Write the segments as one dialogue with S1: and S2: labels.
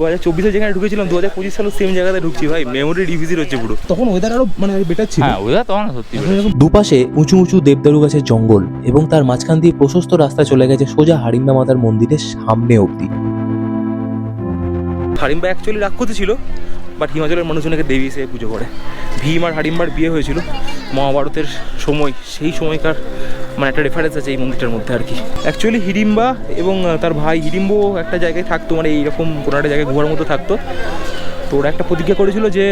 S1: 2024 যেখানে ঢুকেছিলাম 2025 সালে সেম জায়গাতে ঢুকছি ভাই, মেমোরি রিভিজিট হচ্ছে পুরো।
S2: তখন ওয়েদার আরো মানে বেটার ছিল।
S1: হ্যাঁ ওয়েদার তখন সত্যি।
S3: দুপাশে উঁচু উঁচু দেবদারু গাছের জঙ্গল এবং তার মাঝখান দিয়ে প্রশস্ত রাস্তা চলে গেছে সোজা হাড়িম্বা মাতার মন্দিরের সামনে অবধি।
S1: হাড়িম্বা অ্যাকচুয়ালি রাক্ষসী ছিল, বাট হিমাচলের মানুষজনকে দেবী হিসেবে পুজো করে। ভীম আর হাড়িম্বার বিয়ে হয়েছিল মহাভারতের সময়, সেই সময়কার মানে একটা রেফারেন্স আছে এই মন্দিরটার মধ্যে আর কি। অ্যাকচুয়ালি হিড়িম্বা এবং তার ভাই হিড়িম্ব একটা জায়গায় থাকতো, মানে এইরকম কোনো একটা জায়গায় গুহার মতো থাকতো। তো ওরা একটা প্রতিজ্ঞা করেছিল যে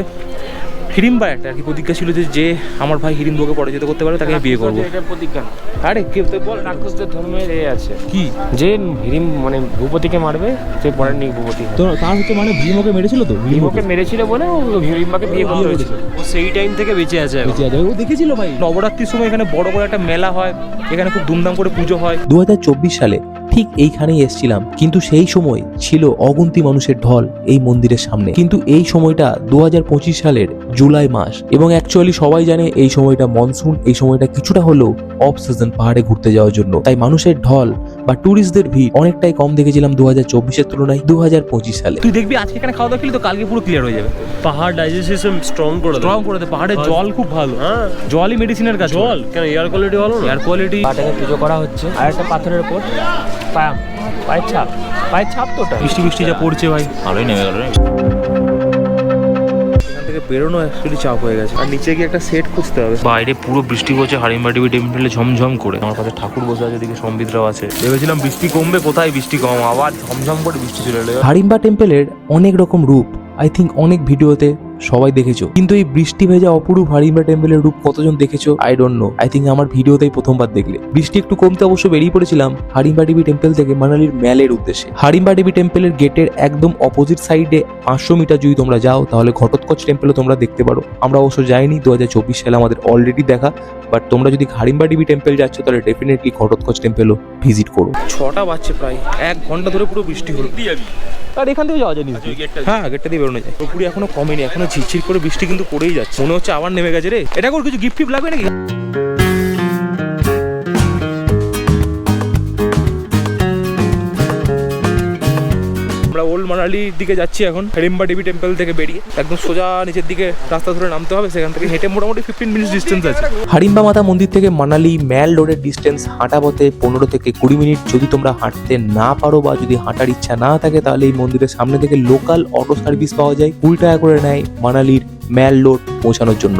S1: হিড়িম্বা একটা আর কি প্রতিজ্ঞা ছিল যে আমার ভাই হিড়িম্বকে পরাজিত করতে পারে তাকে আমি বিয়ে করবো।
S4: এটা প্রতিজ্ঞা না।
S1: আরে কে
S4: বল রাক্ষসদের ধর্মের আছে
S1: কি
S4: যে হিড়িম মানে ভূপতিকে মারবে সে পরের নিক ভূপতি।
S2: তো তার হচ্ছে মানে ভীমকে মেরেছিল তো,
S4: ভীমকে মেরেছিল বলে ও হিড়িম্বাকে বিয়ে করতে হয়েছিল। ও সেই টাইম থেকে বেঁচে আছে।
S2: ও দেখেছিল ভাই।
S1: নবরাত্রির সময় এখানে বড় করে একটা মেলা হয়, এখানে খুব ধুমধাম করে পুজো হয়।
S3: 2024 সালে ঠিক এইখানেই এসেছিলাম, কিন্তু সেই সময় ছিল অগুন্তি মানুষের ঢল এই মন্দিরের সামনে। কিন্তু এই সময়টা 2025 সালের জুলাই মাস এবং অ্যাকচুয়ালি সবাই জানে এই সময়টা মনসুন, এই সময়টা কিছুটা হলেও অফ সিজন পাহাড়ে ঘুরতে যাওয়ার জন্য। তাই মানুষের ঢল বা ট্যুরিস্টদের ভিড় অনেকটাই কম দেখেছিলাম 2024-এর তুলনায় 2025 সালে।
S1: তুই দেখবি আজকে এখানে খাওয়া দাওয়া খেলি তো কালকে পুরো ক্লিয়ার হয়ে যাবে।
S4: পাহাড় ডাইজেস্ট সিস্টেম স্ট্রং করে দেয়।
S1: পাহাড়ের জল খুব ভালো, জলই মেডিসিনের কাজ।
S4: জল কেন, এয়ার কোয়ালিটি ভালো না?
S1: Air quality.
S4: পাটাকে পুজো করা হচ্ছে আর একটা পাথরের উপর পায়ের ছাপ তো ওটা।
S1: বৃষ্টি যা পড়ছে ভাই, ভালোই নেমে গেল। এখান থেকে বেরোনো অ্যাকচুয়ালি চাপ হয়ে গেছে, আর নিচে গিয়ে একটা সেট খুঁজতে হবে। বাইরে পুরো বৃষ্টি পড়ছে, হাড়িম্বা দেবী টেম্পলে ঝমঝম করে। আমার পাশে ঠাকুর বসে আছে, এদিকে সম্বিতরাও আছে। ভেবেছিলাম বৃষ্টি কমবে, কোথায় বৃষ্টি কম, আবার ঝমঝম করে বৃষ্টি চলে এলো।
S3: হাড়িম্বা টেম্পলের অনেক রকম রূপ আই থিঙ্ক অনেক ভিডিওতে সবাই দেখেছো, কিন্তু এই বৃষ্টি ভেজা অপরূপ হাড়িম্বা টেম্পলের রূপ কতজন দেখেছো I don't know. I think আমার ভিডিওতেই প্রথমবার দেখলে। বৃষ্টি একটু কমতে অবশ্য বেরিয়ে পড়েছিলাম হাড়িম্বা দেবী টেম্পল থেকে মানালির ম্যালের উদ্দেশ্যে। হাড়িম্বা দেবী টেম্পলের গেটের একদম অপোজিট সাইডে 500 মিটার যদি তোমরা যাও তাহলে ঘটোৎকচ টেম্পলও তোমরা দেখতে পারো। আমরা অবশ্য যাইনি, 2024 সালে আমাদের অলরেডি দেখা, বাট তোমরা যদি হাড়িম্বা দেবী টেম্পল যাচ্ছ তাহলে ডেফিনেটলি ঘটোৎকচ টেম্পলও ভিজিট করো।
S1: 6টা বাজছে, প্রায় 1 ঘন্টা ধরে পুরো বৃষ্টি হলো। আর এখান থেকে যাওয়া যায় নিচে। হ্যাঁ গেটটা দিয়ে বেরোনো যায়। পুরোপুরি এখনো কমেনি, এখনো ঝিরঝির করে বৃষ্টি কিন্তু পড়েই যাচ্ছে। মনে হচ্ছে আবার নেমে গেছে রে। এটা করে কিছু গিফট টিফট লাগবে নাকি? আমরা ওল্ড মানালির দিকে যাচ্ছি এখন। হাড়িম্বা দেবী টেম্পল থেকে বেরিয়ে একদম সোজা নিচের দিকে রাস্তা ধরে নামতে হবে। সেখান থেকে হেঁটে মোটামুটি 15 মিনিট ডিস্টেন্স আছে।
S3: হাড়িম্বা মাতা মন্দির থেকে মানালি ম্যাল রোডের ডিস্টেন্স হাঁটা পথে 15 থেকে 20 মিনিট। যদি তোমরা হাঁটতে না পারো বা যদি হাঁটার ইচ্ছা না থাকে তাহলে এই মন্দিরের সামনে থেকে লোকাল অটো সার্ভিস পাওয়া যায়। 20 টাকা করে নেয় মানালির ম্যাল রোড পৌঁছানোর জন্য।